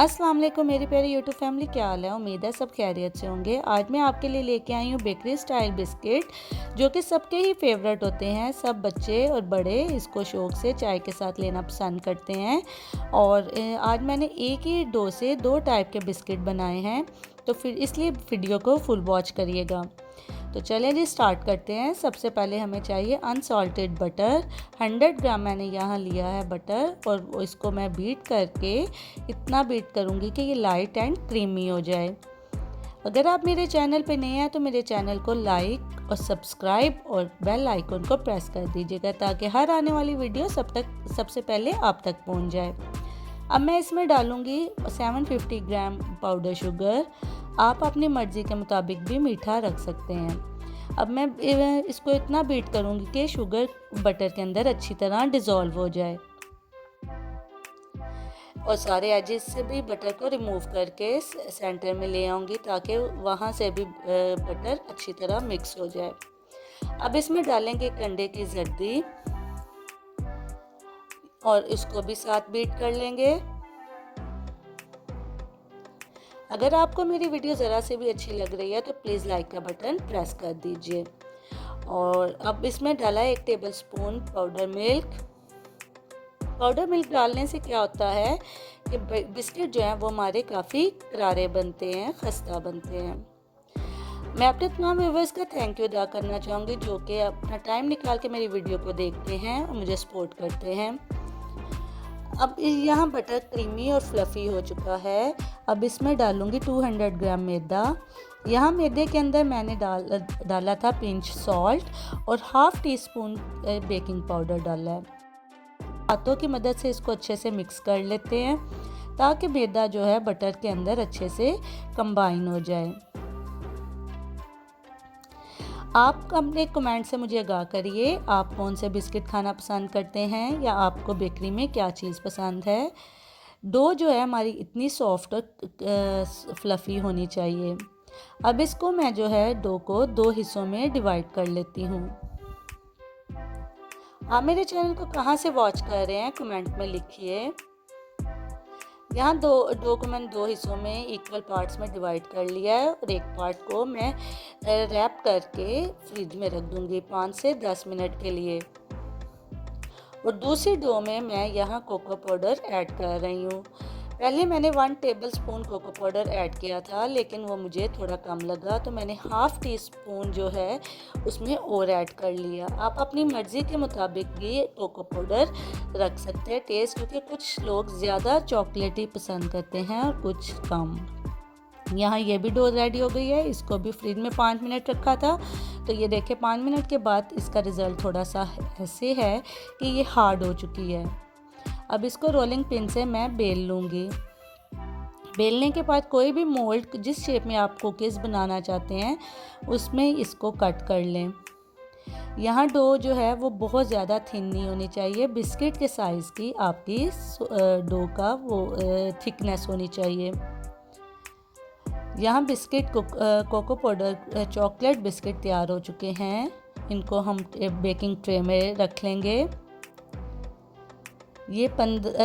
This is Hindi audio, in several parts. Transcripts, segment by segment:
अस्सलाम वालेकुम मेरी प्यारी यूट्यूब फैमिली, क्या हाल है। उम्मीद है सब खैरियत से होंगे। आज मैं आपके लिए लेके आई हूँ बेकरी स्टाइल बिस्किट, जो कि सबके ही फेवरेट होते हैं। सब बच्चे और बड़े इसको शौक़ से चाय के साथ लेना पसंद करते हैं। और आज मैंने एक ही डो से 2 टाइप के बिस्किट बनाए हैं, तो फिर इसलिए वीडियो को फुल वॉच करिएगा। तो चलें जी, स्टार्ट करते हैं। सबसे पहले हमें चाहिए अनसॉल्टेड बटर। 100 ग्राम मैंने यहाँ लिया है बटर, और इसको मैं बीट करके इतना बीट करूँगी कि ये लाइट एंड क्रीमी हो जाए। अगर आप मेरे चैनल पे नए हैं तो मेरे चैनल को लाइक और सब्सक्राइब और बेल आइकन को प्रेस कर दीजिएगा, ताकि हर आने वाली वीडियो सबसे पहले आप तक पहुँच जाए। अब मैं इसमें डालूँगी 750 ग्राम पाउडर शुगर। आप अपनी मर्ज़ी के मुताबिक भी मीठा रख सकते हैं। अब मैं इसको इतना बीट करूँगी कि शुगर बटर के अंदर अच्छी तरह डिज़ोल्व हो जाए, और सारे एजेस से भी बटर को रिमूव करके सेंटर में ले आऊँगी, ताकि वहाँ से भी बटर अच्छी तरह मिक्स हो जाए। अब इसमें डालेंगे कंडे की जर्दी, और इसको भी साथ बीट कर लेंगे। अगर आपको मेरी वीडियो ज़रा से भी अच्छी लग रही है तो प्लीज़ लाइक का बटन प्रेस कर दीजिए। और अब इसमें डाला है 1 tablespoon powder milk. Powder milk डालने से क्या होता है कि बिस्किट जो हैं वो हमारे काफ़ी करारे बनते हैं, खस्ता बनते हैं। मैं अपने तमाम व्यूअर्स का थैंक यू अदा करना चाहूँगी, जो कि अपना टाइम निकाल के मेरी वीडियो को देखते हैं और मुझे सपोर्ट करते हैं। अब यहाँ बटर क्रीमी और फ्लफ़ी हो चुका है। अब इसमें डालूँगी 200 ग्राम मैदा। यहाँ मैदे के अंदर मैंने डाला था पिंच सॉल्ट और half tea spoon baking powder डाला है। हाथों की मदद से इसको अच्छे से मिक्स कर लेते हैं, ताकि मैदा जो है बटर के अंदर अच्छे से कंबाइन हो जाए। आप अपने कमेंट से मुझे आगाह करिए, आप कौन से बिस्किट खाना पसंद करते हैं, या आपको बेकरी में क्या चीज़ पसंद है। डो जो है हमारी इतनी सॉफ्ट और फ्लफ़ी होनी चाहिए। अब इसको मैं जो है डो को 2 हिस्सों में डिवाइड कर लेती हूँ। आप मेरे चैनल को कहाँ से वॉच कर रहे हैं कमेंट में लिखिए। यहाँ डो को मैंने 2 हिस्सों में इक्वल पार्ट्स में डिवाइड कर लिया है, और एक पार्ट को मैं रैप करके फ्रिज में रख दूँगी 5 से 10 मिनट के लिए। और दूसरी डो में मैं यहाँ कोको पाउडर ऐड कर रही हूँ। पहले मैंने 1 टेबलस्पून कोको पाउडर ऐड किया था, लेकिन वो मुझे थोड़ा कम लगा, तो मैंने हाफ़ टी स्पून जो है उसमें और ऐड कर लिया। आप अपनी मर्ज़ी के मुताबिक भी कोको पाउडर रख सकते हैं टेस्ट, क्योंकि कुछ लोग ज़्यादा चॉकलेटी पसंद करते हैं और कुछ कम। यहाँ ये भी डो रेडी हो गई है। इसको भी फ्रिज में 5 मिनट रखा था, तो ये देखिए 5 मिनट के बाद इसका रिज़ल्ट थोड़ा सा ऐसे है कि ये हार्ड हो चुकी है। अब इसको रोलिंग पिन से मैं बेल लूँगी। बेलने के बाद कोई भी मोल्ड जिस शेप में आप कुकीज़ बनाना चाहते हैं उसमें इसको कट कर लें। यहाँ डो जो है वो बहुत ज़्यादा थिन नहीं होनी चाहिए, बिस्किट के साइज़ की आपकी डो का वो थिकनेस होनी चाहिए। यहाँ biscuit cocoa powder chocolate biscuit तैयार हो चुके हैं। इनको हम बेकिंग ट्रे में रख लेंगे। ये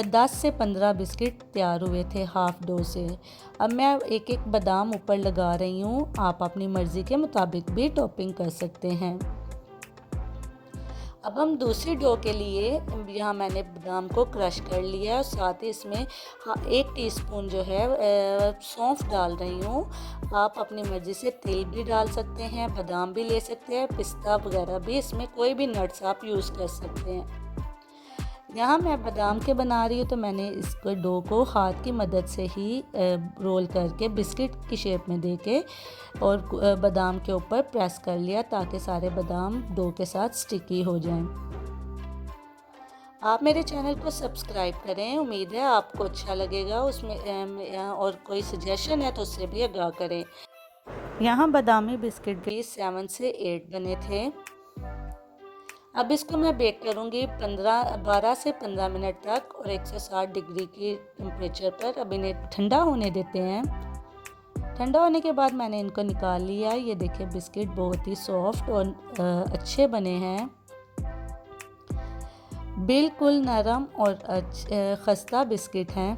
10 से 15 बिस्किट तैयार हुए थे हाफ़ डो से। अब मैं एक एक बादाम ऊपर लगा रही हूँ। आप अपनी मर्ज़ी के मुताबिक भी टॉपिंग कर सकते हैं। अब हम दूसरी डो के लिए यहाँ मैंने बादाम को क्रश कर लिया है, और साथ ही इसमें 1 टीस्पून जो है सौंफ डाल रही हूँ। आप अपनी मर्ज़ी से तिल भी डाल सकते हैं, बादाम भी ले सकते हैं, पिस्ता वगैरह भी, इसमें कोई भी नट्स आप यूज़ कर सकते हैं। यहाँ मैं बादाम के बना रही हूँ, तो मैंने इसको डो को हाथ की मदद से ही रोल करके बिस्किट की शेप में देके और बादाम के ऊपर प्रेस कर लिया, ताकि सारे बादाम डो के साथ स्टिकी हो जाएं। आप मेरे चैनल को सब्सक्राइब करें, उम्मीद है आपको अच्छा लगेगा। उसमें और कोई सजेशन है तो उससे भी आगाह करें। यहाँ बादामी बिस्किट भी 7 से 8 बने थे। अब इसको मैं बेक करूँगी 12 से 15 मिनट तक, और 160 डिग्री की टेम्परेचर पर। अब इन्हें ठंडा होने देते हैं। ठंडा होने के बाद मैंने इनको निकाल लिया। ये देखिए बिस्किट बहुत ही सॉफ्ट और अच्छे बने हैं, बिल्कुल नरम और खस्ता बिस्किट हैं।